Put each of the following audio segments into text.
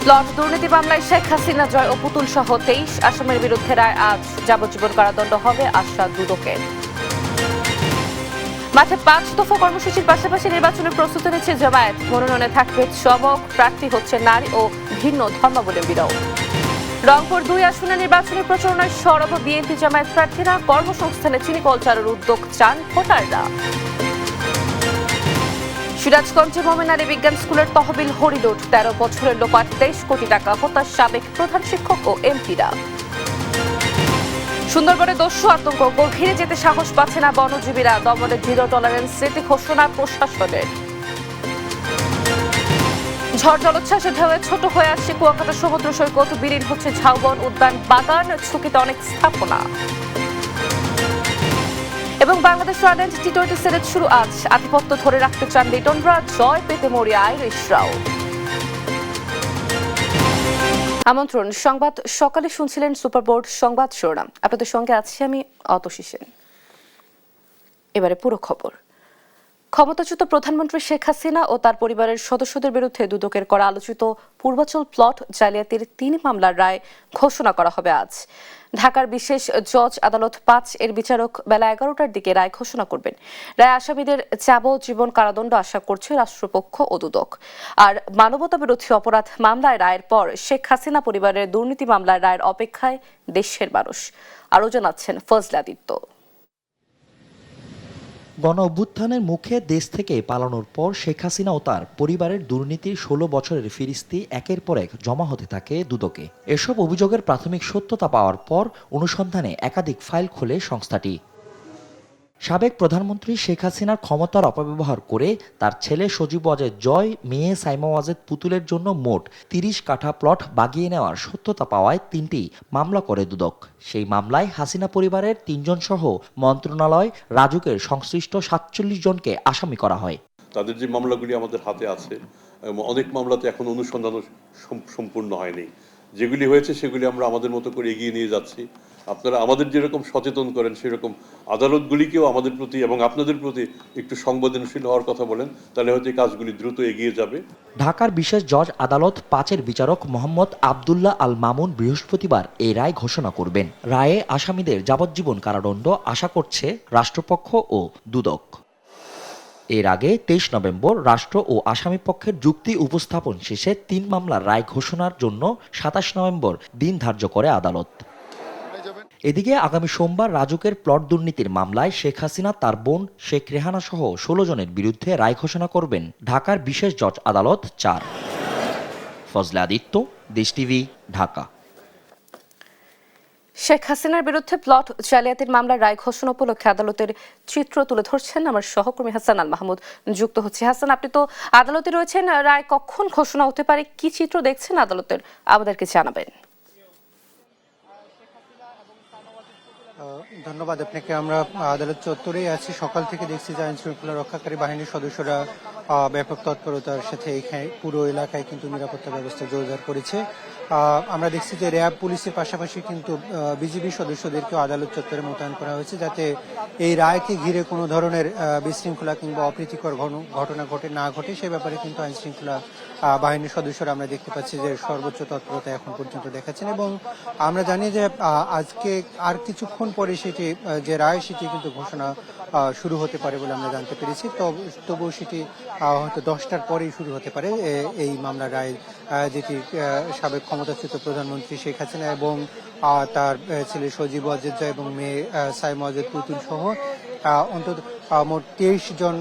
Plot দুর্নীতি মামলায় শেখ হাসিনা জয় ও পুতুল সহ 23 আসামির বিরুদ্ধে রায় আজ। যাবজ্জীবন কারাদণ্ড হবে আশা দুদকের। মাঠে 5 দফা কর্মসূচির পাশাপাশি নির্বাচনের প্রস্তুতি নিচ্ছে জামায়াত। মনোনয়নে থাকবে চমক, প্রার্থী হচ্ছে নারী ও ভিন্ন ধর্মাবলম্বীরাও। রংপুর 2 আসনে নির্বাচনী প্রচারণায় সরব বিএনপি জামায়াত প্রার্থীরা। কর্মসংস্থানে চিনি কল চালুর উদ্যোগ চান ভোটাররা। সিরাজগঞ্জে মোমেন আলী বিজ্ঞান স্কুলের তহবিল হরিলুট। 13 বছরের লোপাট 23 কোটি টাকা হতাশ সাবেক প্রধান শিক্ষক ও এমপিরা। সুন্দরবনে দস্যু আতঙ্ক, গভীরে যেতে সাহস পাচ্ছে না বনজীবীরা। দমনে জিরো টলারেন্স নীতি ঘোষণা প্রশাসনের। ঝড় জলোচ্ছ্বাসে ঢেউয়ে ছোট হয়ে আসছে কুয়াকাটা সমুদ্র সৈকত। বিলীন হচ্ছে ঝাউবন উদ্যান বাগান, ঝুঁকিতে অনেক স্থাপনা। এবং বাংলাদেশ ওয়ানডে টি-20 সিরিজ শুরু আজ। আধিপত্য ধরে রাখতে চান লিটনরা, জয় পেতে মরিয়া আইরিশরাও। আমন্ত্রণ, সংবাদ সকালে শুনছিলেন সুপার বোর্ড সংবাদ শিরোনাম। আপনাদের সঙ্গে আছি আমি অতসী সেন। এবারে পুরো খবর। ক্ষমতাচ্যুত প্রধানমন্ত্রী শেখ হাসিনা ও তার পরিবারের সদস্যদের বিরুদ্ধে দুদকের করা আলোচিত পূর্বাচল প্লট জালিয়াতির 3 মামলার রায় ঘোষণা করা হবে আজ। ঢাকার বিশেষ জজ আদালত 5 এর বিচারক বেলা 11টার দিকে রায় ঘোষণা করবেন। রায় আসামিদের যাবজ্জীবন কারাদণ্ড আশা করছে রাষ্ট্রপক্ষ ও দুদক। আর মানবতা বিরোধী অপরাধ মামলায় রায়ের পর শেখ হাসিনা পরিবারের দুর্নীতি মামলার রায়ের অপেক্ষায় দেশের মানুষ। আরও জানাচ্ছেন ফজলে আদিত্য। গণ অভ্যুত্থানের মুখে দেশ থেকে পালানোর পর শেখ হাসিনা ও তার পরিবারের দুর্নীতির 16 বছরের ফিরিস্তি একের পর এক জমা হতে থাকে দুদকে। এসব অভিযোগের প্রাথমিক সত্যতা পাওয়ার পর অনুসন্ধানে একাধিক ফাইল খোলে সংস্থাটি। সাবেক প্রধানমন্ত্রী শেখ হাসিনার ক্ষমতার অপব্যবহার করে তার ছেলে সজীব ওয়াজেদ জয়, মেয়ে সাইমা ওয়াজেদ পুতুলের জন্য মোট 30 কাঠা প্লট বাগিয়ে নেওয়ার সত্যতা পাওয়ায় 3টি মামলা করে দুদক। সেই মামলায় হাসিনা পরিবারের 3 জন সহ মন্ত্রণালয়, রাজুকের সংশ্লিষ্ট 47 জনকে আসামি করা হয়। তাদের যে মামলাগুলি আমাদের হাতে আছে, অনেক মামলাতে এখন অনুসন্ধানও সম্পূর্ণ হয়নি। যেগুলি হয়েছে সেগুলি আমরা আমাদের মতো করে এগিয়ে নিয়ে যাচ্ছি। আপনারা আমাদের যেরকম সচেতন করেন সেরকম আদালতগুলিকেও আমাদের প্রতি এবং আপনাদের প্রতি একটু সংবেদনশীল হওয়ার কথা বলেন, তাহলে হয়তো এই কাজগুলি দ্রুত এগিয়ে যাবে। ঢাকার বিশেষ জজ আদালত 5 এর বিচারক মোহাম্মদ আবদুল্লাহ আল মামুন বৃহস্পতিবার এই রায় ঘোষণা করবেন। রায়ে আসামিদের যাবজ্জীবন কারাদণ্ড আশা করছে রাষ্ট্রপক্ষ ও দুদক। এর আগে 23 নভেম্বর রাষ্ট্র ও আসামি পক্ষের যুক্তি উপস্থাপন শেষে 3 মামলার রায় ঘোষণার জন্য 27 নভেম্বর দিন ধার্য করে আদালত। এদিকে আগামী সোমবার রাজুকের প্লট দুর্নীতির মামলায় শেখ হাসিনা, তার বোন শেখ রেহানা সহ 16 জনের বিরুদ্ধে রায় ঘোষণা করবেন ঢাকার বিশেষ জজ আদালত 4। ফজলে আদিত্য, দেশ টিভি, ঢাকা। শেখ হাসিনার বিরুদ্ধে প্লট জালিয়াতির মামলার রায় ঘোষণা উপলক্ষে আদালতের চিত্র তুলে ধরছেন আমার সহকর্মী হাসান আল মাহমুদ। যুক্ত হচ্ছে হাসান, আপনি তো আদালতে রয়েছেন, রায় কখন ঘোষণা হতে পারে, কি চিত্র দেখছেন আদালতের, আমাদেরকে জানাবেন। ধন্যবাদ আপনাকে। আমরা আদালত চত্বরেই আছি। সকাল থেকে দেখছি যে আইন শৃঙ্খলা রক্ষাকারী বাহিনীর সদস্যরা ব্যাপক তৎপরতার সাথে এখানে পুরো এলাকায় কিন্তু নিরাপত্তা ব্যবস্থা জোরদার করেছে। আমরা দেখছি যে র্যাব পুলিশের পাশাপাশি কিন্তু বিজিবি সদস্যদেরকেও আদালত চত্বরে মোতায়েন করা হয়েছে, যাতে এই রায়কে ঘিরে কোনো ধরনের বিশৃঙ্খলা কিংবা অপ্রীতিকর ঘটনা না ঘটে সে ব্যাপারে কিন্তু আইন শৃঙ্খলা বাহিনীর সদস্যরা আমরা দেখতে পাচ্ছি যে সর্বোচ্চ তৎপরতা এখন পর্যন্ত দেখাচ্ছেন। এবং আমরা জানি যে আজকে আর কিছুক্ষণ পরে সেটি যে রায় সেটি কিন্তু ঘোষণা শুরু হতে পারে বলে আমরা জানতে পেরেছি। তবুও সেটি হয়তো 10টার পরেই শুরু হতে পারে এই মামলার রায়, যেটি সাবেক ক্ষমতাচ্যুত প্রধানমন্ত্রী শেখ হাসিনা এবং তার ছেলে সজীব ওয়াজেদ জয় এবং মেয়ে সাইমা ওয়াজেদ পুতুল সহ অন্তত মোট 23 জন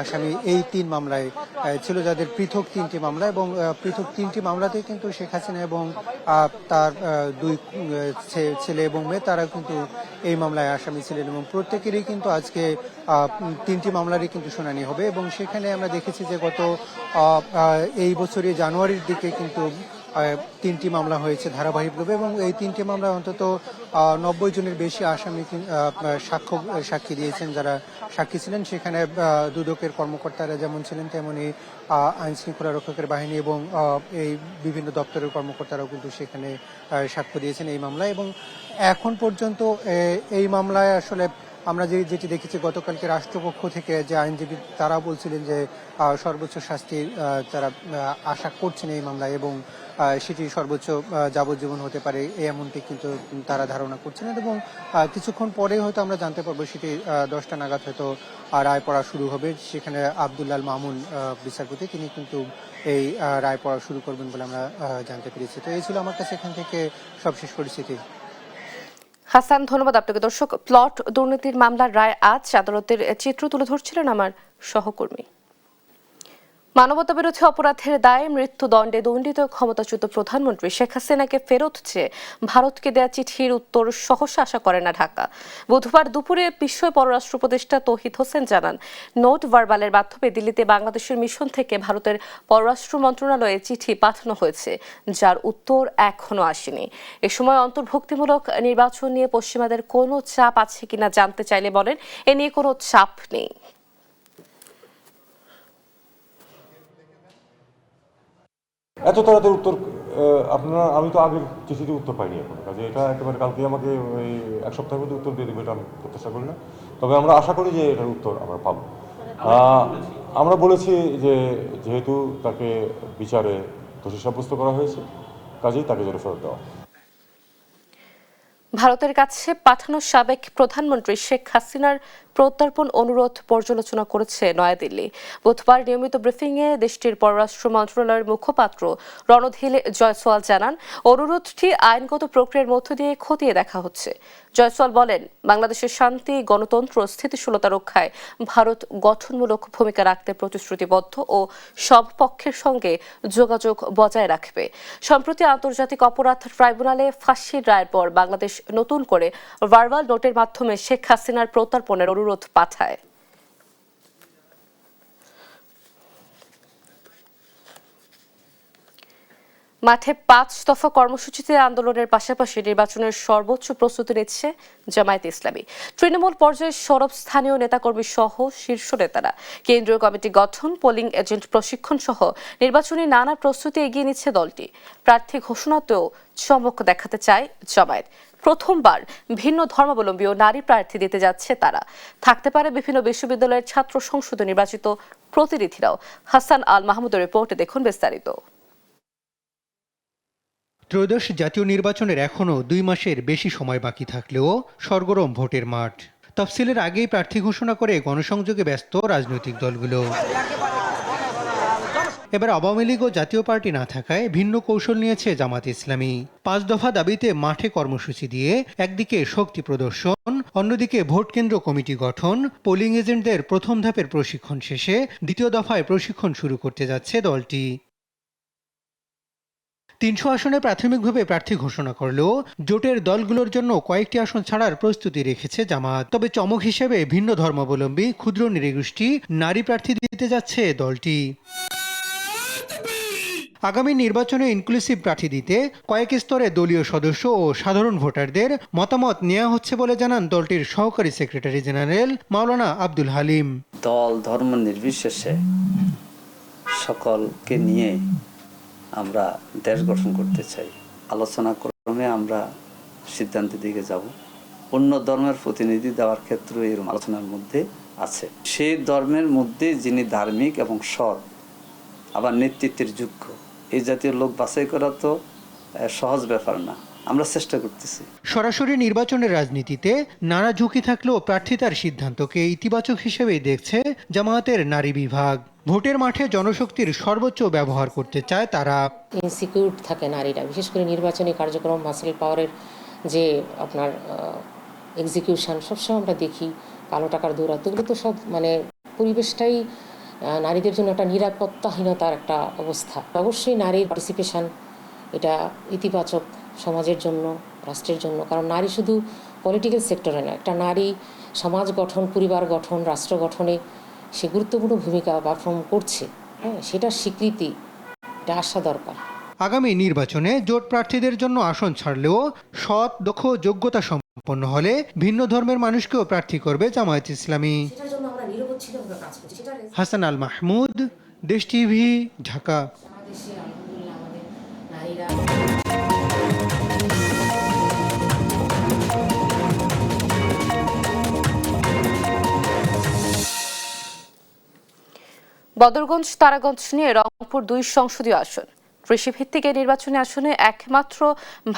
আসামি এই 3 মামলায় ছিল, যাদের পৃথক 3টি মামলা। এবং পৃথক 3টি মামলাতেই কিন্তু শেখ হাসিনা এবং তার 2 ছেলে এবং মেয়ে তারা কিন্তু এই মামলায় আসামি ছিলেন এবং প্রত্যেকেরই কিন্তু আজকে 3টি মামলারই কিন্তু শুনানি হবে। এবং সেখানে আমরা দেখেছি যে গত এই বছরের জানুয়ারির দিকে কিন্তু 3টি মামলা হয়েছে ধারাবাহিকভাবে এবং এই 3টি মামলা অন্তত 90 জনের বেশি আসামি সাক্ষী দিয়েছেন, যারা সাক্ষী ছিলেন। সেখানে দুদকের কর্মকর্তারা যেমন ছিলেন তেমনি আইন শৃঙ্খলা রক্ষাকারী বাহিনী এবং এই বিভিন্ন দপ্তরের কর্মকর্তারাও কিন্তু সেখানে সাক্ষ্য দিয়েছেন এই মামলায়। এবং এখন পর্যন্ত এই মামলায় আসলে আমরা যেটি দেখেছি গতকালকে রাষ্ট্রপক্ষ থেকে যে আইনজীবী তারা বলছিলেন যে সর্বোচ্চ শাস্তি তারা আশা করছেন এই মামলায় এবং সেটি সর্বোচ্চ যাবজ্জীবন হতে পারে এমনটি কিন্তু তারা ধারণা করছেন এবং কিছুক্ষণ পরে হয়তো আমরা জানতে পারবো সেটি 10টা নাগাদ হয়তো রায় পড়া শুরু হবে। সেখানে আব্দুল্লাহ আল মামুন বিচারপতি তিনি কিন্তু এই রায় পড়া শুরু করবেন বলে আমরা জানতে পেরেছি। তো এই ছিল আমার কাছে এখান থেকে সবশেষ পরিস্থিতি। হাসান, ধন্যবাদ আপনাকে। দর্শক, প্লট দুর্নীতির মামলার রায় আজ আদালতের চিত্র তুলে ধরছিলেন আমার সহকর্মী। মানবতাবিরোধী অপরাধের দায়ে মৃত্যুদণ্ডে দণ্ডিত ক্ষমতাচ্যুত প্রধানমন্ত্রী শেখ হাসিনাকে ফেরত চেয়ে ভারতকে দেয়া চিঠির উত্তর সহসা আশা করে না ঢাকা। বুধবার দুপুরে বিশ্ব পররাষ্ট্র উপদেষ্টা তৌহিদ হোসেন জানান, নোট ভার্বালের মাধ্যমে দিল্লিতে বাংলাদেশের মিশন থেকে ভারতের পররাষ্ট্র মন্ত্রণালয়ে চিঠি পাঠানো হয়েছে, যার উত্তর এখনো আসেনি। এ সময় অন্তর্ভুক্তিমূলক নির্বাচন নিয়ে পশ্চিমাদের কোনো চাপ আছে কিনা জানতে চাইলে বলেন, এ নিয়ে কোনো চাপ নেই। এত তাড়াতাড়ি উত্তর আমি তো আগের চিঠিতে উত্তর পাইনি এখন, কাজে এটা একেবারে কালকে আমাকে ওই এক সপ্তাহের মধ্যে উত্তর দিয়ে দেবে এটা আমি প্রত্যাশা করি না, তবে আমরা আশা করি যে এটার উত্তর আমরা পাবো। আমরা বলেছি যে যেহেতু তাকে বিচারে দোষী সাব্যস্ত করা হয়েছে, কাজেই তাকে যেন ফেরত দেওয়া। ভারতের কাছে পাঠানো সাবেক প্রধানমন্ত্রী শেখ হাসিনার প্রত্যর্পণ অনুরোধ পর্যালোচনা করেছে নয়াদিল্লি। বুধবার নিয়মিত ব্রিফিংয়ে দেশটির পররাষ্ট্র মন্ত্রণালয়ের মুখপাত্র রণধীর জয়সওয়াল জানান, অনুরোধটি আইনগত প্রক্রিয়ার মধ্য দিয়ে খতিয়ে দেখা হচ্ছে। জয়সওয়াল বলেন, বাংলাদেশের শান্তি, গণতন্ত্র, স্থিতিশীলতা রক্ষায় ভারত গঠনমূলক ভূমিকা রাখতে প্রতিশ্রুতিবদ্ধ ও সব পক্ষের সঙ্গে যোগাযোগ বজায় রাখবে। সম্প্রতি আন্তর্জাতিক অপরাধ ট্রাইব্যুনালে ফাঁসির রায়ের পর বাংলাদেশ নতুন করে ভার্বাল নোটের মাধ্যমে শেখ হাসিনার প্রত্যর্পণের অনুরোধ পাঠায়। মাঠে 5 দফা কর্মসূচিতে আন্দোলনের পাশাপাশি নির্বাচনের সর্বোচ্চ প্রস্তুতি নিচ্ছে জামায়াতে ইসলামী। তৃণমূল পর্যায়ে সরব স্থানীয় নেতাকর্মী সহ শীর্ষ নেতারা কেন্দ্রীয় কমিটি গঠন, পোলিং এজেন্ট প্রশিক্ষণ সহ নির্বাচনী নানা প্রস্তুতি এগিয়ে নিচ্ছে দলটি। প্রার্থী ঘোষণাতেও চমক দেখাতে চায় জামায়াত। প্রথমবার ভিন্ন ধর্মাবলম্বী ও নারী প্রার্থী দিতে যাচ্ছে তারা। থাকতে পারে বিভিন্ন বিশ্ববিদ্যালয়ের ছাত্র সংসদে নির্বাচিত প্রতিনিধিরাও। হাসান আল মাহমুদের রিপোর্টে দেখুন বিস্তারিত। ত্রয়োদশ জাতীয় নির্বাচনের এখনও 2 মাসের বেশি সময় বাকি থাকলেও সরগরম ভোটের মাঠ। তফসিলের আগেই প্রার্থী ঘোষণা করে গণসংযোগে ব্যস্ত রাজনৈতিক দলগুলো। এবার আওয়ামী লীগ ও জাতীয় পার্টি না থাকায় ভিন্ন কৌশল নিয়েছে জামাত ইসলামী। 5 দফা দাবিতে মাঠে কর্মসূচি দিয়ে একদিকে শক্তি প্রদর্শন, অন্যদিকে ভোট কেন্দ্র কমিটি গঠন, পোলিং এজেন্টদের প্রথম ধাপের প্রশিক্ষণ শেষে দ্বিতীয় দফায় প্রশিক্ষণ শুরু করতে যাচ্ছে দলটি। 300 আসনে প্রাথমিকভাবে প্রার্থী ঘোষণা করলেও জোটের দলগুলোর জন্য কয়েকটি আসন ছাড়ার প্রস্তুতি রেখেছে জামাত। তবে চমক হিসেবে ভিন্ন ধর্মাবলম্বী ক্ষুদ্র নৃগোষ্ঠী নারী প্রার্থী দিতে যাচ্ছে দলটি। আগামী নির্বাচনে ইনক্লুসিভ প্রার্থী দিতে কয়েক স্তরে দলীয় সদস্য ও সাধারণ ভোটারদের মতামত নেওয়া হচ্ছে বলে জানান দলটির সহকারী সেক্রেটারি জেনারেল মাওলানা আব্দুল হালিম। দল ধর্ম নির্বিশেষে সকলকে নিয়ে আমরা দেশ গঠন করতে চাই। আলোচনা ক্রমে আমরা সিদ্ধান্তের দিকে যাব। অন্য ধর্মের প্রতিনিধি দেওয়ার ক্ষেত্রে এরকম আলোচনার মধ্যে আছে। সেই ধর্মের মধ্যে যিনি ধার্মিক এবং সৎ, আবার নেতৃত্বের যোগ্য, এই জাতীয় লোক বাছাই করা তো সহজ ব্যাপার না। আমরা চেষ্টা করতেছি। সরাসরি নির্বাচনের রাজনীতিতে নানা ঝুঁকি থাকলেও প্রার্থিতার সিদ্ধান্তকে ইতিবাচক হিসেবেই দেখছে জামায়াতের নারী বিভাগ। ভোটের মাঠে জনশক্তির সর্বোচ্চ ব্যবহার করতে চায় তারা। ইনসিকিউর থাকে নারীরা, বিশেষ করে নির্বাচনী কার্যক্রম, মাসেল পাওয়ারের যে আপনার এক্সিকিউশন সবসময় আমরা দেখি, কালো টাকার দৌরাত্ম্য, এগুলো তো সব মানে পরিবেশটাই নারীদের জন্য একটা নিরাপত্তাহীনতার একটা অবস্থা। অবশ্যই নারীর পার্টিসিপেশন এটা ইতিবাচক সমাজের জন্য, রাষ্ট্রের জন্য। কারণ নারী শুধু পলিটিক্যাল সেক্টরে না, একটা নারী সমাজ গঠন, পরিবার গঠন, রাষ্ট্র গঠনে সে গুরুত্বপূর্ণ ভূমিকা পারফর্ম করছে। হ্যাঁ, সেটার স্বীকৃতি এটা আসা দরকার। আগামী নির্বাচনে জোট প্রার্থীদের জন্য আসন ছাড়লেও সৎ, দক্ষ, যোগ্যতা সম্পন্ন হলে ভিন্ন ধর্মের মানুষকেও প্রার্থী করবে জামায়াত ইসলামী। হাসান আল মাহমুদ, দেশ টিভি, ঢাকা। বদরগঞ্জ তারাগঞ্জ নিয়ে রংপুর ২ সংসদীয় আসন। কৃষিভিত্তিক এই নির্বাচনী আসনে একমাত্র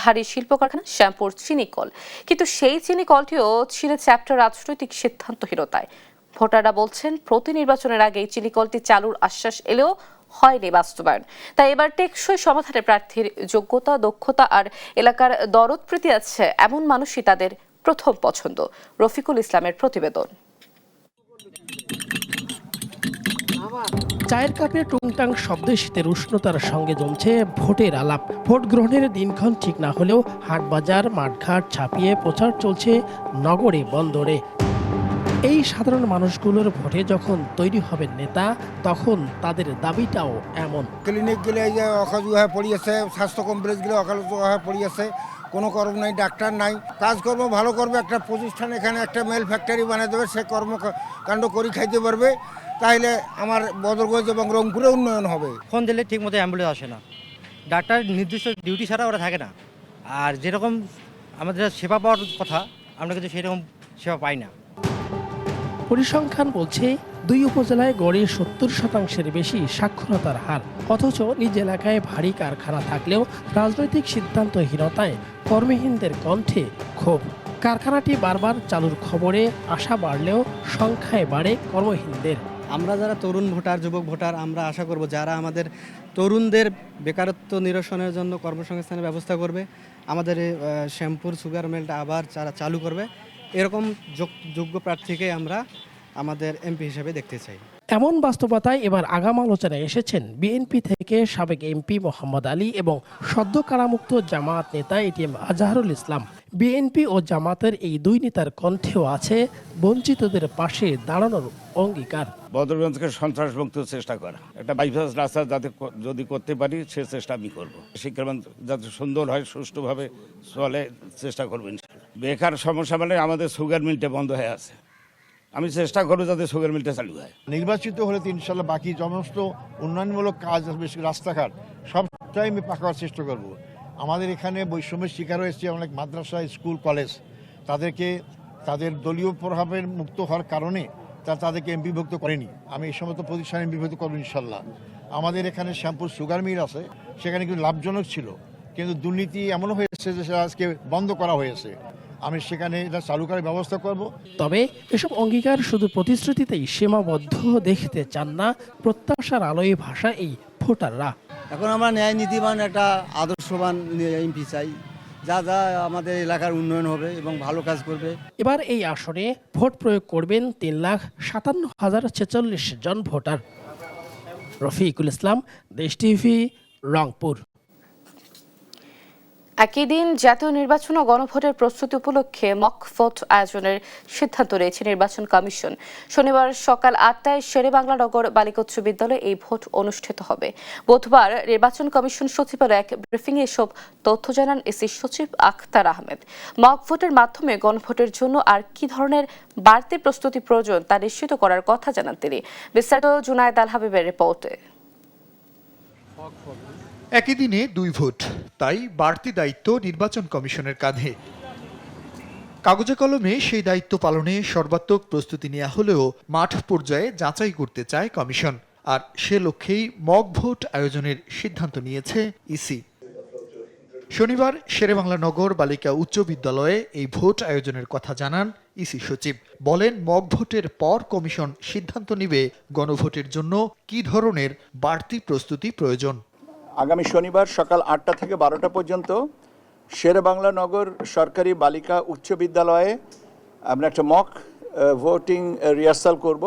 ভারী শিল্প কারখানা শ্যামপুর চিনিকল, কিন্তু সেই চিনিকলটিও ছিল চ্যাপ্টার রাজনৈতিক সিদ্ধান্তহীনতায়। ভোটাররা বলছেন প্রতি নির্বাচনের আগে চিনিকলটি চালুর আশ্বাস এলেও হয়নি বাস্তবায়ন। তাই এবার টেকসই সমাধানে প্রার্থীর যোগ্যতা, দক্ষতা আর এলাকার দরদ প্রীতি আছে এমন মানুষই তাদের প্রথম পছন্দ। রফিকুল ইসলামের প্রতিবেদন। চায়ের কাপে টুংটাং শব্দে শীতের উষ্ণতার সঙ্গে জমছে ভোটের আলাপ। ভোট গ্রহণের দিনক্ষণ ঠিক না হলেও হাটবাজার মাঠঘাট ছাপিয়ে প্রচার চলছে নগরে বন্দরে। এই সাধারণ মানুষগুলোর ভোটে যখন তৈরি হবেন নেতা, তখন তাদের দাবিটাও এমন। ক্লিনিক গেলে এই যে অকাজ হয়ে পড়িয়েছে, স্বাস্থ্য কমপ্লেক্স গেলে অকালত হয়ে পড়িয়েছে, কোনো কর্ম নাই, ডাক্তার নাই, কাজকর্ম ভালো করবে, একটা প্রতিষ্ঠান এখানে একটা মেল ফ্যাক্টরি বানিয়ে দেবে, সে কর্মকাণ্ড করে খাইতে পারবে, তাইলে আমার বদরগঞ্জ এবং রংপুরে উন্নয়ন হবে। ফোন দিলে ঠিক মতো অ্যাম্বুলেন্স আসে না, ডাক্তার নির্দিষ্ট ডিউটি ছাড়া ওরা থাকে না, আর যেরকম আমাদের সেবা পাওয়ার কথা আমরা কিন্তু সেরকম সেবা পাই না। পরিসংখ্যান বলছে 2 উপজেলায় গড়ে 70% বেশি সাক্ষরতার হার, অথচ নিজ এলাকায় ভারী কারখানা থাকলেও রাজনৈতিক সিদ্ধান্তহীনতায় কর্মহীনদের কণ্ঠে ক্ষোভ। কারখানাটি বারবার চালুর খবরে আশা বাড়লেও সংখ্যায় বাড়ে কর্মহীনদের। আমরা যারা তরুণ ভোটার, যুবক ভোটার, আমরা আশা করব যারা আমাদের তরুণদের বেকারত্ব নিরসনের জন্য কর্মসংস্থানের ব্যবস্থা করবে, আমাদের শ্যামপুর সুগার মিলটা আবার চালু করবে, এরকম যোগ্য প্রার্থীকে আমরা আমাদের এমপি হিসেবে দেখতে চাই। এমন বাস্তবতায় এবার আগাম আলোচনায় এসেছেন বিএনপি থেকে সাবেক এমপি মোহাম্মদ আলী এবং সদ্য কারামুক্ত জামায়াত নেতা এটিএম আজহারুল ইসলাম। বিএনপি ও জামাতের এই 2 নেতার কণ্ঠেও আছে বঞ্চিতদের পাশে দাঁড়ানোর অঙ্গীকার। বদরগঞ্জকে সন্ত্রাসমুক্ত চেষ্টা করা, একটা বাইপাস রাস্তা যাতে যদি করতে পারি সে চেষ্টা আমি করব। শিক্ষামান যাতে সুন্দর হয়, সুষ্ঠুভাবে চলে চেষ্টা করবেন। বেকার সমস্যা মানে আমাদের সুগার মিলটা বন্ধ হয়ে আছে, আমি চেষ্টা করবো যাতে সুগার মিলটা চালু হয়। নির্বাচিত হলে তো ইনশাল্লাহ বাকি সমস্ত উন্নয়নমূলক কাজ, বেশি রাস্তাঘাট সবটাই আমি পাকার চেষ্টা করব। আমাদের এখানে বৈষম্যের শিকার হয়েছে অনেক মাদ্রাসা, স্কুল, কলেজ, তাদেরকে তাদের দলীয় প্রভাবের মুক্ত হওয়ার কারণে তাদেরকে এমপিভুক্ত করেনি। আমি এই সমস্ত প্রতিষ্ঠানে এমপিভুক্ত করবো ইনশাল্লাহ। আমাদের এখানে শ্যামপুর সুগার মিল আছে, সেখানে কিন্তু লাভজনক ছিল, কিন্তু দুর্নীতি এমন হয়েছে যে সেটা আজকে বন্ধ করা হয়েছে। আমি সেখানে এটা চালু করার ব্যবস্থা করব। তবে এসব অঙ্গীকার শুধু প্রতিশ্রুতিতেই সীমাবদ্ধ দেখতে চান না প্রত্যাশার আলোয় ভাষা এই ভোটাররা। এখন আমরা ন্যায় নীতিবান একটা আদর্শবান এমপি চাই, যা আমাদের এলাকার উন্নয়ন হবে এবং ভালো কাজ করবে। এবার এই আসনে ভোট প্রয়োগ করবেন 3,57,046 জন ভোটার। রফিকুল ইসলাম, দেশ টিভি, রংপুর। একই দিন জাতীয় নির্বাচন ও গণভোটের প্রস্তুতি উপলক্ষে মক ভোট আয়োজনের সিদ্ধান্ত নিয়েছে নির্বাচন কমিশন। শনিবার সকাল 8টায় শেরেবাংলা নগর বালিকা উচ্চ বিদ্যালয়ে এই ভোট অনুষ্ঠিত হবে। বুধবার নির্বাচন কমিশন সচিবালয়ে এক ব্রিফিংয়ে এসব তথ্য জানান ইসি সচিব আখতার আহমেদ। মক ভোটের মাধ্যমে গণভোটের জন্য আর কি ধরনের বাড়তি প্রস্তুতি প্রয়োজন তা নিশ্চিত করার কথা জানান তিনি। বিস্তারিত জুনায়েদ আল হাবিবের রিপোর্টে। একই দিনে 2 ভোট, তাই বাড়তি দায়িত্ব নির্বাচন কমিশনের কাঁধে। কাগজে কলমে সেই দায়িত্ব পালনে সর্বাত্মক প্রস্তুতি নেওয়া হলেও মাঠ পর্যায়ে যাচাই করতে চায় কমিশন, আর সে লক্ষ্যেই মক ভোট আয়োজনের সিদ্ধান্ত নিয়েছে ইসি। শনিবার শেরেবাংলা নগর বালিকা উচ্চ বিদ্যালয়ে এই ভোট আয়োজনের কথা জানান ইসি সচিব। বলেন, মক ভোটের পর কমিশন সিদ্ধান্ত নেবে গণভোটের জন্য কি ধরনের বাড়তি প্রস্তুতি প্রয়োজন। আগামী শনিবার সকাল 8টা থেকে 12টা পর্যন্ত শেরেবাংলা নগর সরকারি বালিকা উচ্চ বিদ্যালয়ে আমরা একটা মক ভোটিং রিহার্সাল করব।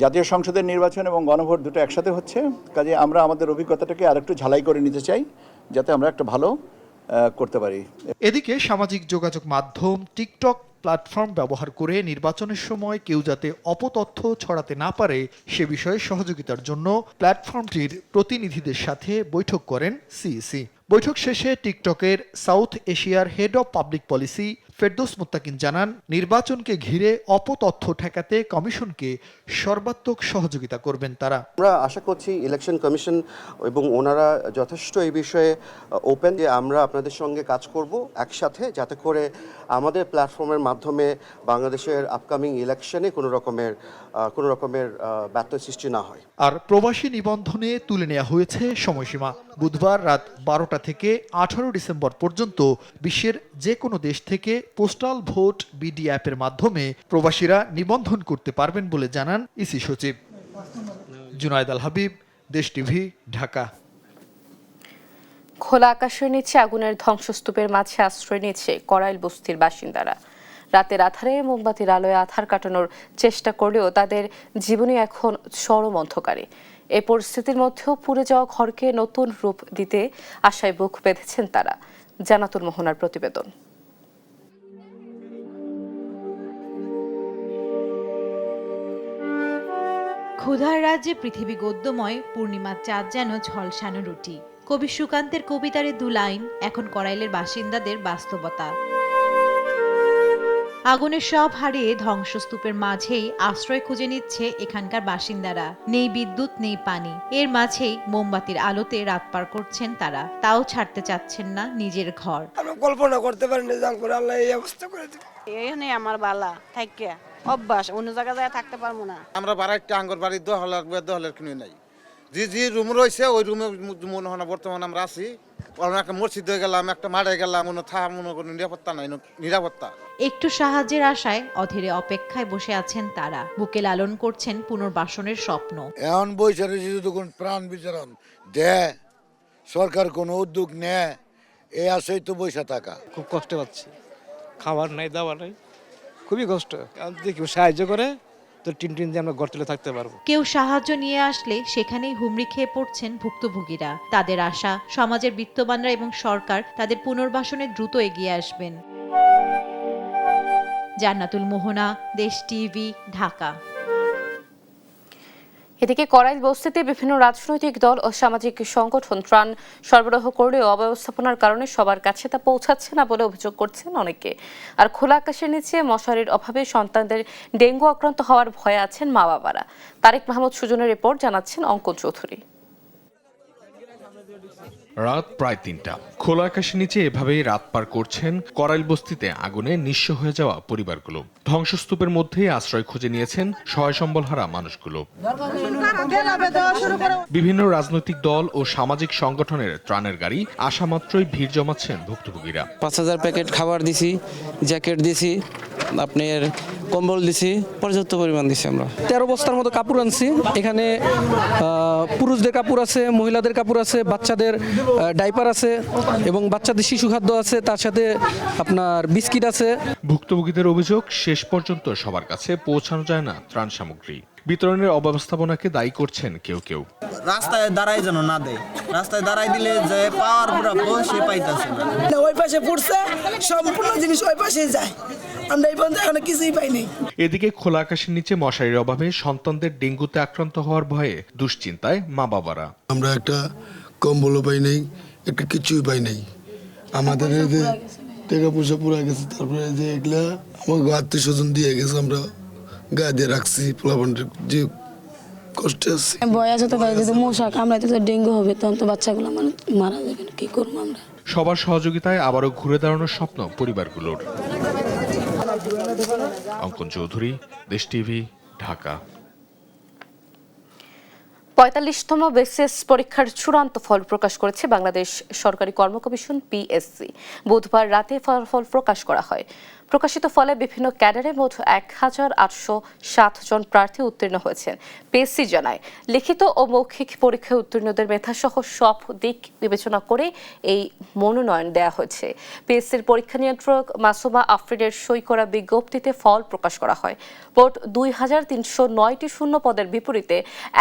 জাতীয় সংসদের নির্বাচন এবং গণভোট দুটো একসাথে হচ্ছে, কাজে আমরা আমাদের অভিজ্ঞতাটাকে আরেকটু ঝালাই করে নিতে চাই যাতে আমরা একটা ভালো করতে পারি। এদিকে সামাজিক যোগাযোগ মাধ্যম টিকটক প্ল্যাটফর্ম ব্যবহার করে নির্বাচনের সময় কেউ যাতে অপতথ্য ছড়াতে না পারে সে বিষয়ে সহযোগিতার জন্য প্ল্যাটফর্মটির প্রতিনিধিদের সাথে বৈঠক করেন সিইসি। বৈঠক শেষে টিকটকের সাউথ এশিয়ার head of public policy Ferdous মুত্তাকিন জানান, নির্বাচনকে ঘিরে অপতথ্য ঠেকাতে কমিশনকে সর্বাত্মক সহযোগিতা করবেন তারা। আমরা আশা করছি ইলেকশন কমিশন এবং ওনারা যথেষ্ট এই বিষয়ে ওপেন, যে আমরা আপনাদের সঙ্গে কাজ করব একসাথে, যাতে করে আমাদের প্ল্যাটফর্মের মাধ্যমে বাংলাদেশের আপকামিং ইলেকশনে কোনো রকমের কোনো রকমের ব্যত্যয় সৃষ্টি না হয়। আর প্রবাসী নিবন্ধনে তুলে নেওয়া হয়েছে সময়সীমা। বুধবার রাত 12টা থেকে 18 ডিসেম্বর পর্যন্ত বিশ্বের যে কোনো দেশ থেকে পোস্টাল ভোট বিডি অ্যাপের মাধ্যমে প্রবাসীরা নিবন্ধন করতে পারবেন বলে জানান ইসি সচিব। জুনায়েদ আল হাবিব, দেশ টিভি, ঢাকা। খোলা আকাশের নিচে আগুনের ধ্বংসস্তূপের মাঝে আশ্রয় নিয়েছে করাইল বস্তির বাসিন্দারা। রাতের আধারে মোমবাতির আলোয় আধার কাটানোর চেষ্টা করলেও তাদের জীবনে এখন চরম অন্ধকারে। এই পরিস্থিতির মধ্যেও পুড়ে যাওয়া ঘরকে নতুন রূপ দিতে আশায় বুক বেঁধেছেন তারা। জান্নাতুল মোহনার প্রতিবেদন। ক্ষুধার রাজ্যে পৃথিবী গদ্যময়, পূর্ণিমার চাঁদ যেন ঝলসানো রুটি। কবি সুকান্তের কবিতার দু লাইন এখন করাইলের বাসিন্দাদের বাস্তবতা। আগুনের সব হারিয়ে ধ্বংসস্তূপের মাঝেই আশ্রয় খুঁজে নিচ্ছে এখানকার বাসিন্দারা। নেই বিদ্যুৎ, নেই পানি, এর মাঝেই মোমবাতির আলোতে রাত পার করছেন তারা। তাও ছাড়তে চাচ্ছেন না নিজের ঘর। কল্পনা করতে পারিনি আল্লাহ এই অবস্থা করে দিবে। এখানে আমার বালা থাকিয়া অভ্যাস, অন্য জায়গায় থাকতে পারবো না। আমরা বাড়াইতে আঙ্গর বাড়ি দহলের কিনে নাই, যে রুম রয়েছে ওই রুমে মনে হয় না বর্তমানে আমরা আছি। একটা মসজিদ হয়ে গেলাম, একটা মাঠে গেলাম, কোনো নিরাপত্তা নাই, নিরাপত্তা। একটু সাহায্যের আশায় অধীরে অপেক্ষায় বসে আছেন তারা। বুকে লালন করছেন পুনর্বাসনের স্বপ্ন। এমন বৈশাখে যদি কোন প্রাণ বিচারণ দেয়, সরকার কোনো উদ্যোগ নেয়, এই আশাই তো বৈশা থাকা। খুব কষ্ট পাচ্ছি, খাবার নাই, দাবার নাই, খুবই কষ্ট। কেউ সাহায্য করে তো টিন দিয়ে আমরা ঘর তুলে থাকতে পারবো। কেউ সাহায্য নিয়ে আসলে সেখানেই হুমড়ি খেয়ে পড়ছেন ভুক্তভোগীরা। তাদের আশা সমাজের বিত্তবানরা এবং সরকার তাদের পুনর্বাসনে দ্রুত এগিয়ে আসবেন। জান্নাতুল মোহনা, দেশ টিভি, ঢাকা। এদিকে করাইল বস্তিতে বিভিন্ন রাজনৈতিক দল ও সামাজিক সংগঠন ত্রাণ সরবরাহ করলেও অব্যবস্থাপনার কারণে সবার কাছে তা পৌঁছাচ্ছে না বলে অভিযোগ করছেন অনেকে। আর খোলা আকাশের নিচে মশারির অভাবে সন্তানদের ডেঙ্গু আক্রান্ত হওয়ার ভয়ে আছেন মা বাবারা। তারেক মাহমুদ সুজনের রিপোর্ট, জানাচ্ছেন অঙ্কন চৌধুরী। রাত প্রায় ৩টা, খোলা আকাশের নিচে এভাবেই রাত পার করছেন করাইল বস্তিতে আগুনে নিঃস্ব হয়ে যাওয়া পরিবারগুলো। ধ্বংসস্তূপের মধ্যেই আশ্রয় খুঁজে নিয়েছেন সহায় সম্বলহারা মানুষগুলো। বিভিন্ন রাজনৈতিক দল ও সামাজিক সংগঠনের ত্রাণের গাড়ি আসা মাত্রই ভিড় জমাচ্ছেন ভুক্তভোগীরা। ৫,০০০ প্যাকেট খাবার দিছি, জ্যাকেট দিছি, আপনার কম্বল দিছি, পর্যাপ্ত পরিমাণ দিছি। আমরা 13 বস্তার মতো কাপড় আনছি। এখানে পুরুষদের কাপড় আছে, মহিলাদের কাপড় আছে, বাচ্চাদের ডাইপার আছে এবং বাচ্চাদের শিশু খাদ্য আছে, তার সাথে আপনার বিস্কিট আছে। ভুক্তভোগীদের অভিযোগ, শেষ পর্যন্ত সবার কাছে পৌঁছানো যায় না ত্রাণ সামগ্রী। বিতরণের অব্যবস্থাপনাকে দায়ী করছেন কেউ কেউ। রাস্তায় দাঁড়াই যেন না দেয়, রাস্তায় দাঁড়াই দিলে যে পাওয়ার প্রাপ্য সে পাইতেছে না। ওই পাশে পড়ছে, সম্পূর্ণ জিনিস ওই পাশে যায়, আমরা এই পর্যন্ত এখন কিছুই পাইনি। এদিকে খোলা আকাশের নিচে মশারির অভাবে সন্তানদের ডেঙ্গুতে আক্রান্ত হওয়ার ভয়ে দুশ্চিন্তায় মা বাবারা। আমরা একটা কম্বলও পাই নাই, একটা কিছুই পাই নাই। আমাদের যে টাকা পয়সা পুরা গেছে, তারপরে যে এগুলা আমার আত্মীয় স্বজন দিয়ে গেছে, আমরা গায়ে দিয়ে রাখছি। পোলাপানের যে কষ্ট আছে, ভয় আছে তো ভাই, যদি মশা কামড়াইতে তো ডেঙ্গু হবে, তখন তো বাচ্চাগুলো মারা যাবে, কি করবো আমরা। সবার সহযোগিতায় আবারও ঘুরে দাঁড়ানোর স্বপ্ন পরিবারগুলোর। অঙ্কন চৌধুরী, দেশ টিভি, ঢাকা। ৪৫তম বিসিএস পরীক্ষার চূড়ান্ত ফল প্রকাশ করেছে বাংলাদেশ সরকারি কর্ম কমিশন পিএসসি। বুধবার রাতে ফলাফল প্রকাশ করা হয়। প্রকাশিত ফলে বিভিন্ন ক্যাডারে মোট ১,৮০৭ জন প্রার্থী উত্তীর্ণ হয়েছেন। পিএসসি জানায়, লিখিত ও মৌখিক পরীক্ষায় উত্তীর্ণদের মেধাসহ সব দিক বিবেচনা করে এই মনোনয়ন দেওয়া হয়েছে। পিএসসির পরীক্ষা নিয়ন্ত্রক মাসুমা আফরিনের সই করা বিজ্ঞপ্তিতে ফল প্রকাশ করা হয়। মোট ২,৩০৯টি শূন্য পদের বিপরীতে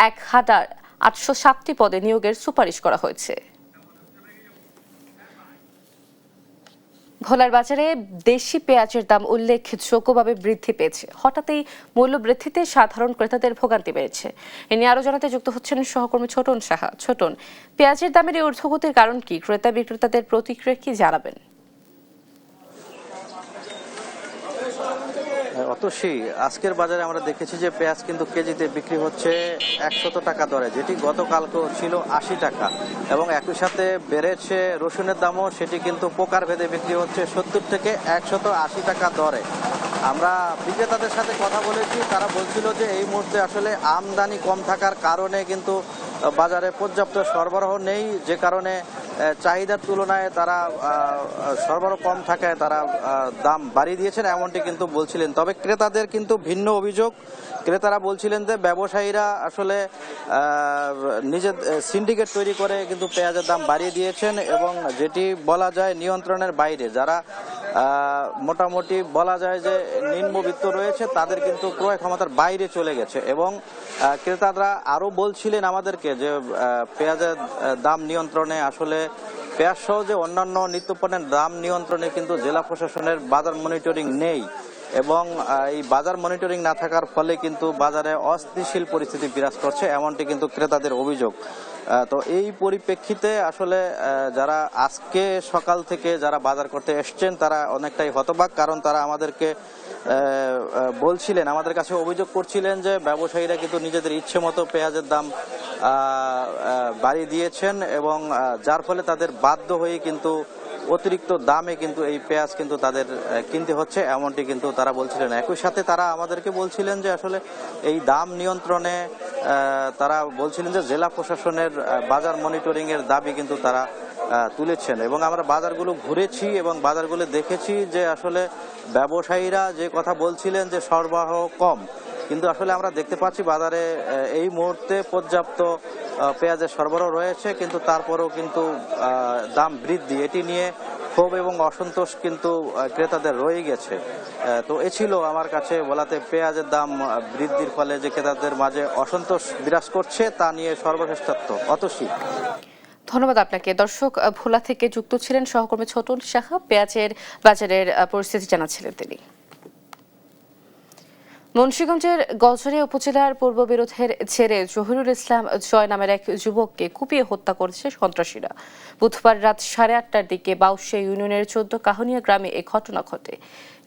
১,৮০৭টি পদে নিয়োগের সুপারিশ করা হয়েছে। ভোলার বাজারে দেশি পেঁয়াজের দাম উল্লেখযোগ্যভাবে বৃদ্ধি পেয়েছে। হঠাৎই মূল্য বৃদ্ধিতে সাধারণ ক্রেতাদের ভোগান্তি বেড়েছে। এ নিয়ে আরো জানাতে যুক্ত হচ্ছেন সহকর্মী ছোটন সাহা। ছোটন, পেঁয়াজের দামের এই ঊর্ধ্বগতির কারণ কি? ক্রেতা বিক্রেতাদের প্রতিক্রিয়া কি জানাবেন? অতসী, আজকের বাজারে আমরা দেখেছি যে পেঁয়াজ কিন্তু কেজিতে বিক্রি হচ্ছে ১০০ টাকা দরে, যেটি গতকালকেও ছিল ৮০ টাকা, এবং একই সাথে বেড়েছে রসুনের দামও, সেটি কিন্তু প্রকার ভেদে বিক্রি হচ্ছে ৭০ থেকে ১৮০ টাকা দরে। আমরা বিক্রেতাদের সাথে কথা বলেছি, তারা বলছিল যে এই মুহূর্তে আসলে আমদানি কম থাকার কারণে কিন্তু বাজারে পর্যাপ্ত সরবরাহ নেই, যে কারণে চাহিদার তুলনায় তারা সরবরাহ কম থাকায় তারা দাম বাড়িয়ে দিয়েছেন, এমনটি কিন্তু বলছিলেন। তবে ক্রেতাদের কিন্তু ভিন্ন অভিযোগ। ক্রেতারা বলছিলেন যে ব্যবসায়ীরা আসলে নিজের সিন্ডিকেট তৈরি করে কিন্তু পেঁয়াজের দাম বাড়িয়ে দিয়েছেন এবং যেটি বলা যায় নিয়ন্ত্রণের বাইরে। যারা মোটামুটি বলা যায় যে নিম্নবিত্ত রয়েছে তাদের কিন্তু ক্রয় ক্ষমতার বাইরে চলে গেছে এবং ক্রেতারা আরও বলছিলেন আমাদেরকে যে পেঁয়াজের দাম নিয়ন্ত্রণে আসলে পেঁয়াজ সহ যে অন্যান্য নিত্যপণ্যের দাম নিয়ন্ত্রণে কিন্তু জেলা প্রশাসনের বাজার মনিটরিং নেই এবং এই বাজার মনিটরিং না থাকার ফলে কিন্তু বাজারে অস্থিতিশীল পরিস্থিতি বিরাজ করছে, এমনটি কিন্তু ক্রেতাদের অভিযোগ। তো এই পরিপ্রেক্ষিতে আসলে যারা আজকে সকাল থেকে যারা বাজার করতে এসছেন তারা অনেকটাই হতবাক, কারণ তারা আমাদেরকে বলছিলেন, আমাদের কাছে অভিযোগ করছিলেন যে ব্যবসায়ীরা কিন্তু নিজেদের ইচ্ছে মতো পেঁয়াজের দাম বাড়িয়ে দিয়েছেন এবং যার ফলে তাদের বাধ্য হয়ে কিন্তু অতিরিক্ত দামে কিন্তু এই পেঁয়াজ কিন্তু তাদের কিনতে হচ্ছে, এমনটি কিন্তু তারা বলছিলেন। একই সাথে তারা আমাদেরকে বলছিলেন যে আসলে এই দাম নিয়ন্ত্রণে তারা বলছিলেন যে জেলা প্রশাসনের বাজার মনিটরিং এর দাবি কিন্তু তারা তুলেছেন এবং আমরা বাজারগুলো ঘুরেছি এবং বাজারগুলো দেখেছি যে আসলে ব্যবসায়ীরা যে কথা বলছিলেন যে সরবরাহ কম, কিন্তু আসলে আমরা দেখতে পাচ্ছি বাজারে এই মুহূর্তে পর্যাপ্ত পেঁয়াজের সরবরাহ রয়েছে, কিন্তু তারপরেও কিন্তু দাম বৃদ্ধি, এটি নিয়ে ক্ষোভ এবং অসন্তোষ কিন্তু ক্রেতাদের রয়ে গেছে। তো এ ছিল আমার কাছে বলাতে পেঁয়াজের দাম বৃদ্ধির ফলে যে ক্রেতাদের মাঝে অসন্তোষ বিরাজ করছে তা নিয়ে সর্বশেষ তথ্য। অতসী। ধন্যবাদ আপনাকে। দর্শক, ভোলা থেকে যুক্ত ছিলেন সহকর্মী ছোটন সাহা, পেঁয়াজের বাজারের পরিস্থিতি জানাচ্ছিলেন তিনি। মুন্সিগঞ্জের গজরিয়া উপজেলার পূর্ব বিরোধের জেরে জহিরুল ইসলাম জয় নামের এক যুবককে কুপিয়ে হত্যা করেছে সন্ত্রাসীরা। বুধবার রাত 8:30টার দিকে বাউশিয়া ইউনিয়নের 14 কাহনিয়া গ্রামে এই ঘটনা ঘটে।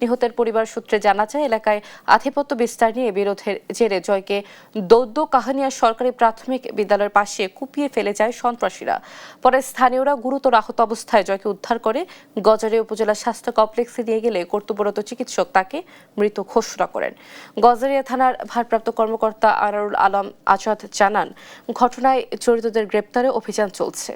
নিহতের পরিবার সূত্রে জানা যায় এলাকায় আধিপত্য বিস্তার নিয়ে বিরোধের জেরে জয়কে দৌদ্য কাহনিয়া সরকারি প্রাথমিক বিদ্যালয়ের পাশে কুপিয়ে ফেলে যায় সন্ত্রাসীরা। পরে স্থানীয়রা গুরুতর আহত অবস্থায় জয়কে উদ্ধার করে গজারিয়া উপজেলা স্বাস্থ্য কমপ্লেক্সে নিয়ে গেলে কর্তব্যরত চিকিৎসক তাকে মৃত ঘোষণা করেন। গজারিয়া থানার ভারপ্রাপ্ত কর্মকর্তা আনারুল আলম আজাদ জানান, ঘটনায় জড়িতদের গ্রেপ্তারে অভিযান চলছে।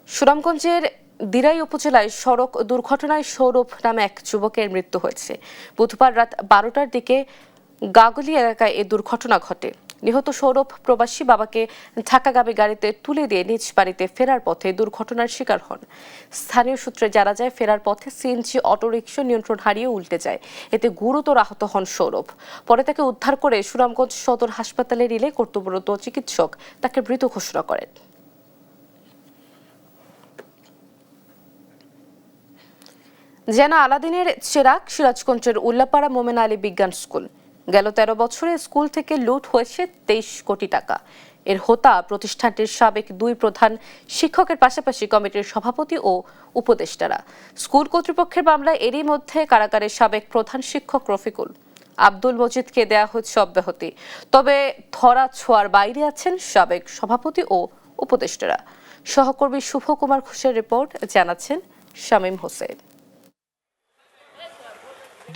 সুনামগঞ্জের দিরাই উপজেলায় সড়ক দুর্ঘটনায় সৌরভ নামে এক যুবকের মৃত্যু হয়েছে। বুধবার রাত 12টার দিকে গাগলি এলাকায় এই দুর্ঘটনা ঘটে। নিহত সৌরভ প্রবাসী বাবাকে ঢাকাগামী গাড়িতে তুলে দিয়ে নিজ বাড়িতে ফেরার পথে দুর্ঘটনার শিকার হন। স্থানীয় সূত্রে জানা যায় ফেরার পথে সিএনজি অটোরিকশা নিয়ন্ত্রণ হারিয়ে উল্টে যায়, এতে গুরুতর আহত হন সৌরভ। পরে তাকে উদ্ধার করে সুনামগঞ্জ সদর হাসপাতালে নিলে কর্তব্যরত চিকিৎসক তাকে মৃত ঘোষণা করেন। যেন আলাদিনের চেরাগ সিরাজগঞ্জের উল্লাপাড়া মোমেন আলী বিজ্ঞান স্কুল। গেল 13 বছরে স্কুল থেকে লুট হয়েছে 23 কোটি টাকা। এর হোতা প্রতিষ্ঠানটির সাবেক 2 প্রধান শিক্ষকের পাশাপাশি কমিটির সভাপতি ও উপদেষ্টারা। স্কুল কর্তৃপক্ষের মামলায় এরই মধ্যে কারাগারের সাবেক প্রধান শিক্ষক রফিকুল আব্দুল মজিদকে দেয়া হচ্ছে অব্যাহতি। তবে ধরা ছোঁয়ার বাইরে আছেন সাবেক সভাপতি ও উপদেষ্টারা। সহকর্মী শুভ কুমার ঘোষের রিপোর্ট, জানাচ্ছেন শামীম হোসেন।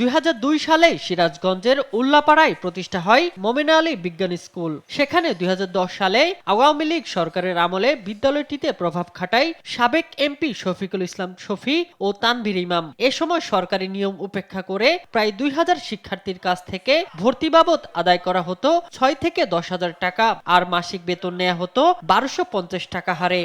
2002 সালে সিরাজগঞ্জের উল্লাপাড়ায় প্রতিষ্ঠা হয় মোমেন আলী বিজ্ঞান স্কুল। সেখানে 2010 সালে আওয়ামী লীগ সরকারের আমলে বিদ্যালয়টিতে প্রভাব খাটায় সাবেক এমপি শফিকুল ইসলাম শফি ও তানভীর ইমাম। এ সময় সরকারি নিয়ম উপেক্ষা করে প্রায় 2000 শিক্ষার্থীর কাছ থেকে ভর্তি বাবদ আদায় করা হতো 6 থেকে 10,000 টাকা, আর মাসিক বেতন নেওয়া হতো 1250 টাকা হারে।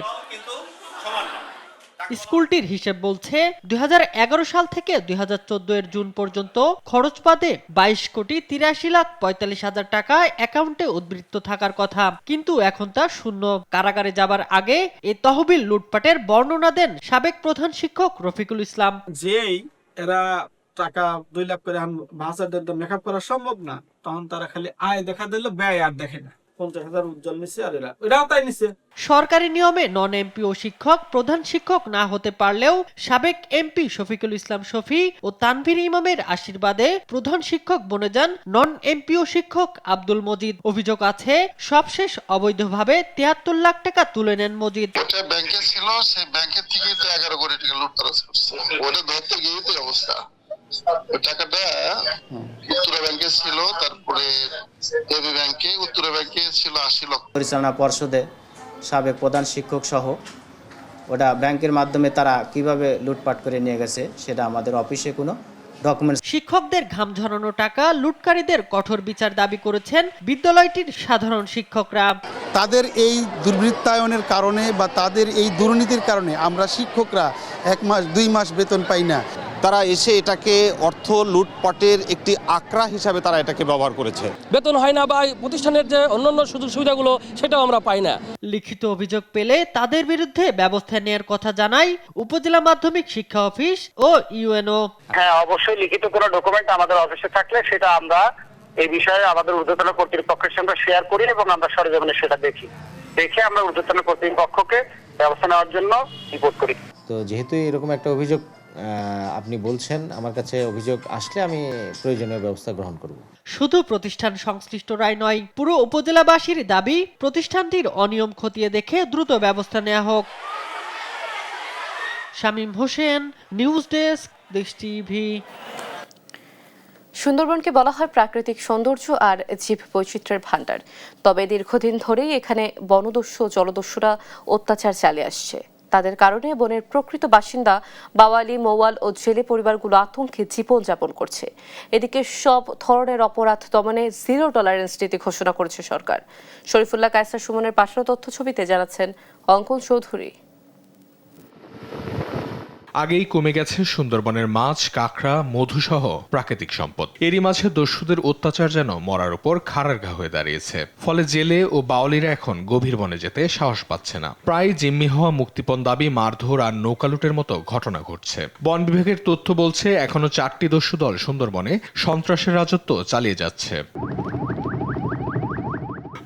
স্কুলটির হিসেব বলছে 2011 সাল থেকে 2014 এর জুন পর্যন্ত খরচ বাদে 22,83,45,000 টাকা অ্যাকাউন্টে উদ্বৃত্ত থাকার কথা, কিন্তু এখন তা শূন্য। কারাগারে যাবার আগে এই তহবিল লুটপাটের বর্ণনা দেন সাবেক প্রধান শিক্ষক রফিকুল ইসলাম। যেই এরা টাকা 2 লাখ করে ভাষা মেকআপ করা সম্ভব না, তখন তারা খালি আয় দেখা দিল, ব্যয় আর দেখে না। 50,000 উজ্জ্বল নিচ্ছে, আর এরাও তাই নিচ্ছে। সরকারি নিয়মে নন এমপিও শিক্ষক প্রধান শিক্ষক না হতে পারলেও সাবেক এমপি শফিকুল ইসলাম শফি ও তানভীর ইমামের আশীর্বাদে প্রধান শিক্ষক বনে যান নন এমপিও শিক্ষক আব্দুল মজিদ। অভিযোগ আছে সবশেষ অবৈধভাবে 73 লাখ টাকা তুলে নেন মজিদ। ব্যাংকে ছিল, সেই ব্যাংকের থেকে 11 কোটি টাকা লুটতরাজ করছে। ওটা ধরতে গিয়ে তো অবস্থা। টাকাটা উত্তরা ব্যাংকে ছিল, তারপরে এবি ব্যাংকে, উত্তরা ব্যাংকে ছিল 80 লক্ষ। পরিচালনা পর্ষদে সাবেক প্রধান শিক্ষক সহ ওটা ব্যাংকের মাধ্যমে তারা কিভাবে লুটপাট করে নিয়ে গেছে সেটা আমাদের অফিসে কোনো ডকুমেন্টস। শিক্ষকদের ঘাম ঝরানো টাকা লুটকারীদের কঠোর বিচার দাবি করেছেন বিদ্যালয়টির সাধারণ শিক্ষকরা। তাদের এই দুর্বৃত্তায়নের কারণে বা তাদের এই দুর্নীতির কারণে আমরা শিক্ষকরা 1 মাস 2 মাস বেতন পাই না। তারা এসে এটাকে অর্থ লুটপাটের একটি আকড়া হিসাবে তারা এটাকে ব্যবহার করেছে। বেতন হয় না বা প্রতিষ্ঠানের যে অন্যান্য সুযোগ সুবিধাগুলো সেটাও আমরা পাই না। লিখিত অভিযোগ পেলে তাদের বিরুদ্ধে ব্যবস্থা নেওয়ার কথা জানায় উপজেলা মাধ্যমিক শিক্ষা অফিস ও ইউএনও। হ্যাঁ, অবশ্যই লিখিত কোনো ডকুমেন্ট আমাদের অফিসে থাকলে সেটা আমরা এই বিষয়ে আমাদের ঊর্ধ্বতন কর্তৃপক্ষের সঙ্গে শেয়ার করি এবং আমরা সরেজমিনে সেটা দেখে আমরা ঊর্ধ্বতন কর্তৃপক্ষকে ব্যবস্থা নেওয়ার জন্য রিপোর্ট করি। তো যেহেতু এরকম একটা অভিযোগ আপনি বলছেন, আমার কাছে অভিযোগ আসলে আমি প্রয়োজনীয় ব্যবস্থা গ্রহণ করব। শুধু প্রতিষ্ঠান সংশ্লিষ্টরাই নয়, পুরো উপজেলাবাসীর দাবি প্রতিষ্ঠানটির অনিয়ম খতিয়ে দেখে দ্রুত ব্যবস্থা নেওয়া হোক। শামীম হোসেন, নিউজ ডেস্ক, দেশ টিভি। সুন্দরবনকে বলা হয় প্রাকৃতিক সৌন্দর্য আর জীব বৈচিত্র্যের ভাণ্ডার। তবে দীর্ঘদিন ধরেই এখানে বনদস্যু ও জলদস্যুরা অত্যাচার চালিয়ে আসছে। তাদের কারণে বনের প্রকৃত বাসিন্দা বাওয়ালি, মৌয়াল ও জেলে পরিবারগুলো আতঙ্কে জীবনযাপন করছে। এদিকে সব ধরনের অপরাধ দমনে 0 টলারেন্স নীতি ঘোষণা করেছে সরকার। শরীফুল্লাহ কায়সার সুমনের পাঠানো তথ্য ছবিতে জানাচ্ছেন অঙ্কন চৌধুরী। আগেই কমে গেছে সুন্দরবনের মাছ, কাঁকড়া, মধুসহ প্রাকৃতিক সম্পদ। এরই মাঝে দস্যুদের অত্যাচার যেন মরার উপর খাড়ার ঘা হয়ে দাঁড়িয়েছে। ফলে জেলে ও বাওয়ালিরা এখন গভীর বনে যেতে সাহস পাচ্ছে না। প্রায় জিম্মি হওয়া, মুক্তিপণ দাবি, মারধর আর নৌকালুটের মতো ঘটনা ঘটছে। বন বিভাগের তথ্য বলছে এখনো 4টি দস্যু দল সুন্দরবনে সন্ত্রাসের রাজত্ব চালিয়ে যাচ্ছে।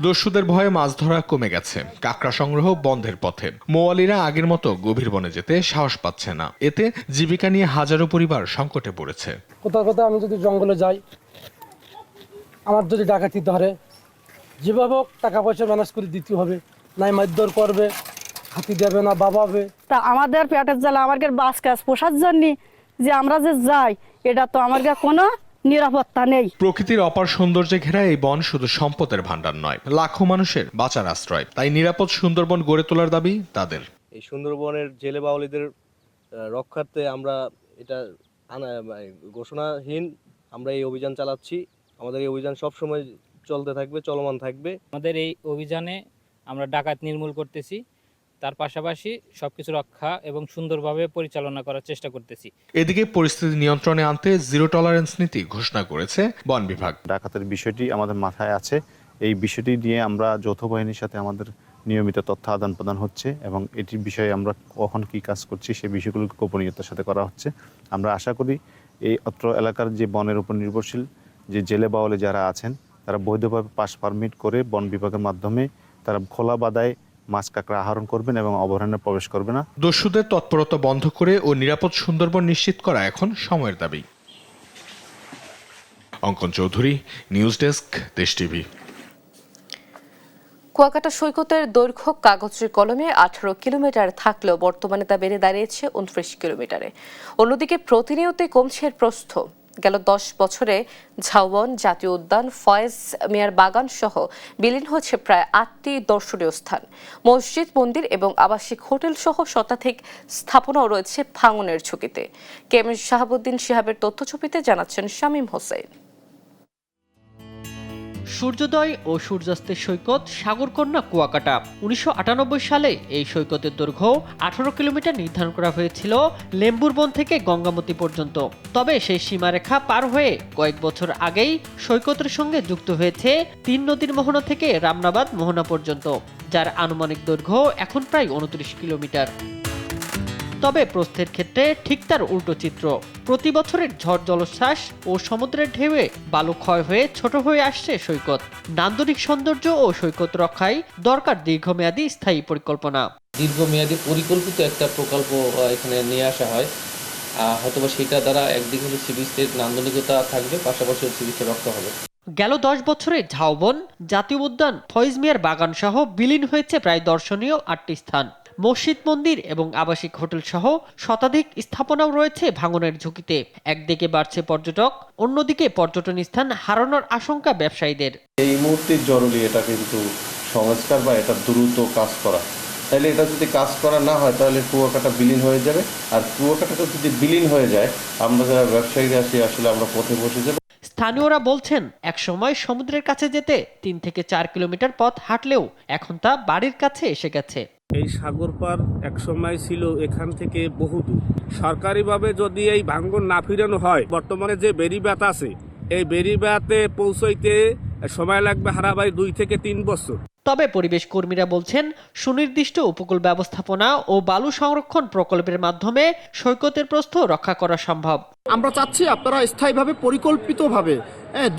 দস্যুদের ভয়ে মাছ ধরা কমে গেছে, কাঁকড়া সংগ্রহ বন্ধের পথে। মৌয়ালিরা আগের মতো গভীর বনে যেতে সাহস পাচ্ছে না। এতে জীবিকা নিয়ে হাজারো পরিবার সংকটে পড়েছে। কোথাও আমি যদি জঙ্গলে যাই, আমার যদি ডাকাতি ধরে, যেভাবে হোক টাকা পয়সা ম্যানেজ করে দিতে হবে, নাই মারধর করবে, হাতি দেবে না, বাবাবে। তা আমাদের পেটের জ্বালা আমার বাস কাজ পোষার জন্য যে আমরা যে যাই, এটা তো আমার কোনো নিরাপত্তা নেই। প্রকৃতির অপার সৌন্দর্যে ঘেরা এই বন শুধু সম্পদের ভান্ডার নয়, লাখো মানুষের বাঁচার আশ্রয়। তাই নিরাপদ সুন্দরবন গড়ে তোলার দাবি তাদের। এই সুন্দরবনের জেলে বাউলিদের রক্ষার্থে আমরা এটা ঘোষণাহীন আমরা এই অভিযান চালাচ্ছি। আমাদের এই অভিযান সবসময় চলতে থাকবে, চলমান থাকবে। আমাদের এই অভিযানে আমরা ডাকাত নির্মূল করতেছি, তার পাশাপাশি সবকিছু রক্ষা এবং সুন্দরভাবে পরিচালনা করার চেষ্টা করতেছি। এদিকে পরিস্থিতি নিয়ন্ত্রণে আনতে 0 টলারেন্স নীতি ঘোষণা করেছে বন বিভাগ। ডাকাতের বিষয়টি আমাদের মাথায় আছে। এই বিষয়টি নিয়ে আমরা যৌথ বাহিনীর সাথে আমাদের নিয়মিত তথ্য আদান প্রদান হচ্ছে এবং এটির বিষয়ে আমরা কখন কি কাজ করছি সেই বিষয়গুলো গোপনীয়তার সাথে করা হচ্ছে। আমরা আশা করি এই অত্র এলাকার যে বনের উপর নির্ভরশীল যে জেলে বাওয়ালে যারা আছেন, তারা বৈধভাবে পাস পারমিট করে বন বিভাগের মাধ্যমে তারা খোলা বাদায় মাছ, কাঁকড়া আহরণ করবেন এবং অভয়ারণ্যে প্রবেশ করবে না। দস্যুদের তৎপরতা বন্ধ করে ও নিরাপদ সুন্দরবন নিশ্চিত করা এখন সময়ের দাবি। অঙ্কন চৌধুরী, নিউজ ডেস্ক, দেশ টিভি। কুয়াকাটা সৈকতের দৈর্ঘ্য কাগজের কলমে 18 কিলোমিটার থাকলেও বর্তমানে তা বেড়ে দাঁড়িয়েছে 29 কিলোমিটারে। অন্যদিকে প্রতিনিয়তই কমছে এর প্রস্থ। গেল 10 বছরে ঝাউবন, জাতীয় উদ্যান, ফয়েজ মিয়ার বাগান সহ বিলীন হয়েছে প্রায় 8টি দর্শনীয় স্থান। মসজিদ, মন্দির এবং আবাসিক হোটেল সহ শতাধিক স্থাপনাও রয়েছে ভাঙনের ঝুঁকিতে। কেএম শাহাবুদ্দিন শিহাবের তথ্যছবিতে জানাচ্ছেন শামীম হোসেন। সূর্যোদয় ও সূর্যাস্তের সৈকত সাগরকন্যা কুয়াকাটা। 1998 সালে এই সৈকতের দৈর্ঘ্য 18 কিলোমিটার নির্ধারণ করা হয়েছিল লেম্বুরবন থেকে গঙ্গামতি পর্যন্ত। তবে সেই সীমারেখা পার হয়ে কয়েক বছর আগেই সৈকতের সঙ্গে যুক্ত হয়েছে 3 নদীর মোহনা থেকে রামনাবাদ মোহনা পর্যন্ত, যার আনুমানিক দৈর্ঘ্য এখন প্রায় 29 কিলোমিটার। তবে প্রস্থের ক্ষেত্রে ঠিক তার উল্টো চিত্র। প্রতি বছরের ঝড় জলোচ্ছ্বাস ও সমুদ্রের ঢেউয়ে বালু ক্ষয় হয়ে ছোট হয়ে আসছে সৈকত। নান্দনিক সৌন্দর্য ও সৈকত রক্ষায় দরকার দীর্ঘমেয়াদী স্থায়ী পরিকল্পনা। দীর্ঘমেয়াদী পরিকল্পিত একটা প্রকল্প এখানে নিয়ে আসা হয়, হয়তোবা সেটা দ্বারা একদিকে হলো সি বিচের নান্দনিকতা থাকবে, পাশাপাশি সি বিচের রক্ষা হবে। গেল 10 বছরে ঝাউবন, জাতীয় উদ্যান, ফয়েজ মিয়ার বাগান সহ বিলীন হয়েছে প্রায় দর্শনীয় 8টি স্থান। মসজিদ, মন্দির এবং আবাসিক হোটেল সহ শতাধিক স্থাপনাও রয়েছে ভাঙনের ঝুঁকিতে। একদিকে বাড়ছে পর্যটক, অন্যদিকে পর্যটন স্থান হারানোর আশঙ্কা ব্যবসায়ীদের। এই মুহূর্তে জরুরি এটা কিন্তু সংস্কার বা এটা দ্রুত কাজ করা। তাহলে এটা যদি কাজ করা না হয় তাহলে কুয়াকাটা বিলীন হয়ে যাবে, আর কুয়াকাটাটা যদি বিলীন হয়ে যায় আমরা যারা ব্যবসায়ীরা আছি আসলে আমরা পথে বসে যাব। স্থানীয়রা বলছেন, একসময় সমুদ্রের কাছে যেতে 3 থেকে 4 কিলোমিটার পথ হাঁটলেও এখন তা বাড়ির কাছে এসে গেছে। এই সাগর পার একসময় ছিল এখান থেকে বহুদূর। সরকারিভাবে যদি এই ভাঙ্গন না ফিরানো হয়, বর্তমানে যে বেড়িবাঁধ আছে এই বেড়িবাঁধে পৌঁছইতে সময় লাগবে হারাবাই 2 থেকে 3 বছর। তবে পরিবেশ কর্মীরা বলছেন, সুনির্দিষ্ট উপকূল ব্যবস্থাপনা ও বালু সংরক্ষণ প্রকল্পের মাধ্যমে সৈকতের প্রস্থ রক্ষা করা সম্ভব। আমরা চাচ্ছি আপনারা স্থায়ীভাবে পরিকল্পিতভাবে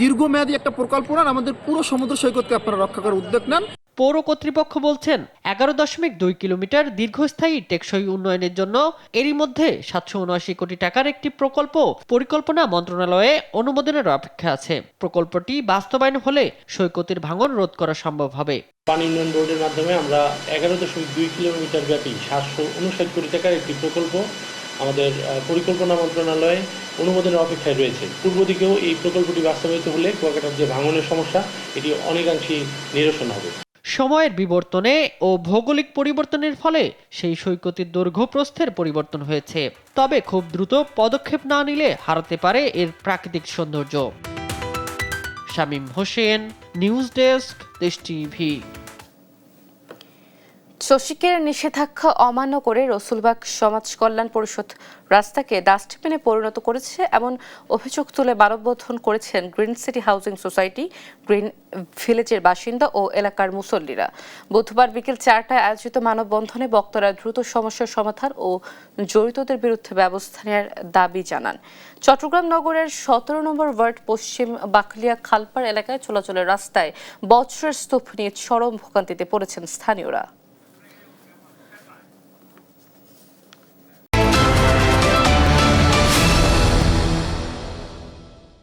দীর্ঘমেয়াদী একটা প্রকল্প নেন, আমাদের পুরো সমুদ্র সৈকতকে আপনারা রক্ষা করার উদ্যোগ নেন। পৌর কর্তৃপক্ষ বলছেন, 11.2 কিলোমিটার দীর্ঘস্থায়ী টেকসই উন্নয়নের জন্য এরই মধ্যে 779 কোটি টাকার একটি প্রকল্প পরিকল্পনা মন্ত্রণালয়ে অনুমোদনের অপেক্ষা আছে। প্রকল্পটি বাস্তবায়ন হলে সৈকতের ভাঙন রোধ করা সম্ভব হবে। পানি উন্নয়ন বোর্ডের মাধ্যমে আমরা 11.2 কিলোমিটার ব্যাপী 759 কোটি টাকার একটি প্রকল্প আমাদের পরিকল্পনা মন্ত্রণালয়ে অনুমোদনের অপেক্ষায় রয়েছে। পূর্ব দিকেও এই প্রকল্পটি বাস্তবায়িত হলে কুয়াকাটার যে ভাঙনের সমস্যা এটি অনেকাংশেই নিরসন হবে। সময়ের বিবর্তনে ও ভৌগোলিক পরিবর্তনের ফলে সেই সৈকতের দৈর্ঘ্য প্রস্থের পরিবর্তন হয়েছে। তবে খুব দ্রুত পদক্ষেপ না নিলে হারাতে পারে এর প্রাকৃতিক সৌন্দর্য। শামীম হোসেন, নিউজ ডেস্ক, দেশ টিভি। চসিকের নিষেধাজ্ঞা অমান্য করে রসুলবাগ সমাজ কল্যাণ পরিষদ রাস্তাকে ডাস্টবিনে পরিণত করেছে এমন অভিযোগ তুলে মানববন্ধন করেছেন green city housing society, green ভিলেজের বাসিন্দা ও এলাকার মুসল্লিরা। বুধবার বিকেল 4টায় আয়োজিত মানববন্ধনে বক্তারা দ্রুত সমস্যার সমাধান ও জড়িতদের বিরুদ্ধে ব্যবস্থা নেওয়ার দাবি জানান। চট্টগ্রাম নগরের 17 নম্বর ওয়ার্ড পশ্চিম বাকলিয়া খালপাড় এলাকায় চলাচলের রাস্তায় বজ্রের স্তূপ নিয়ে চরম ভোগান্তিতে পড়েছেন স্থানীয়রা।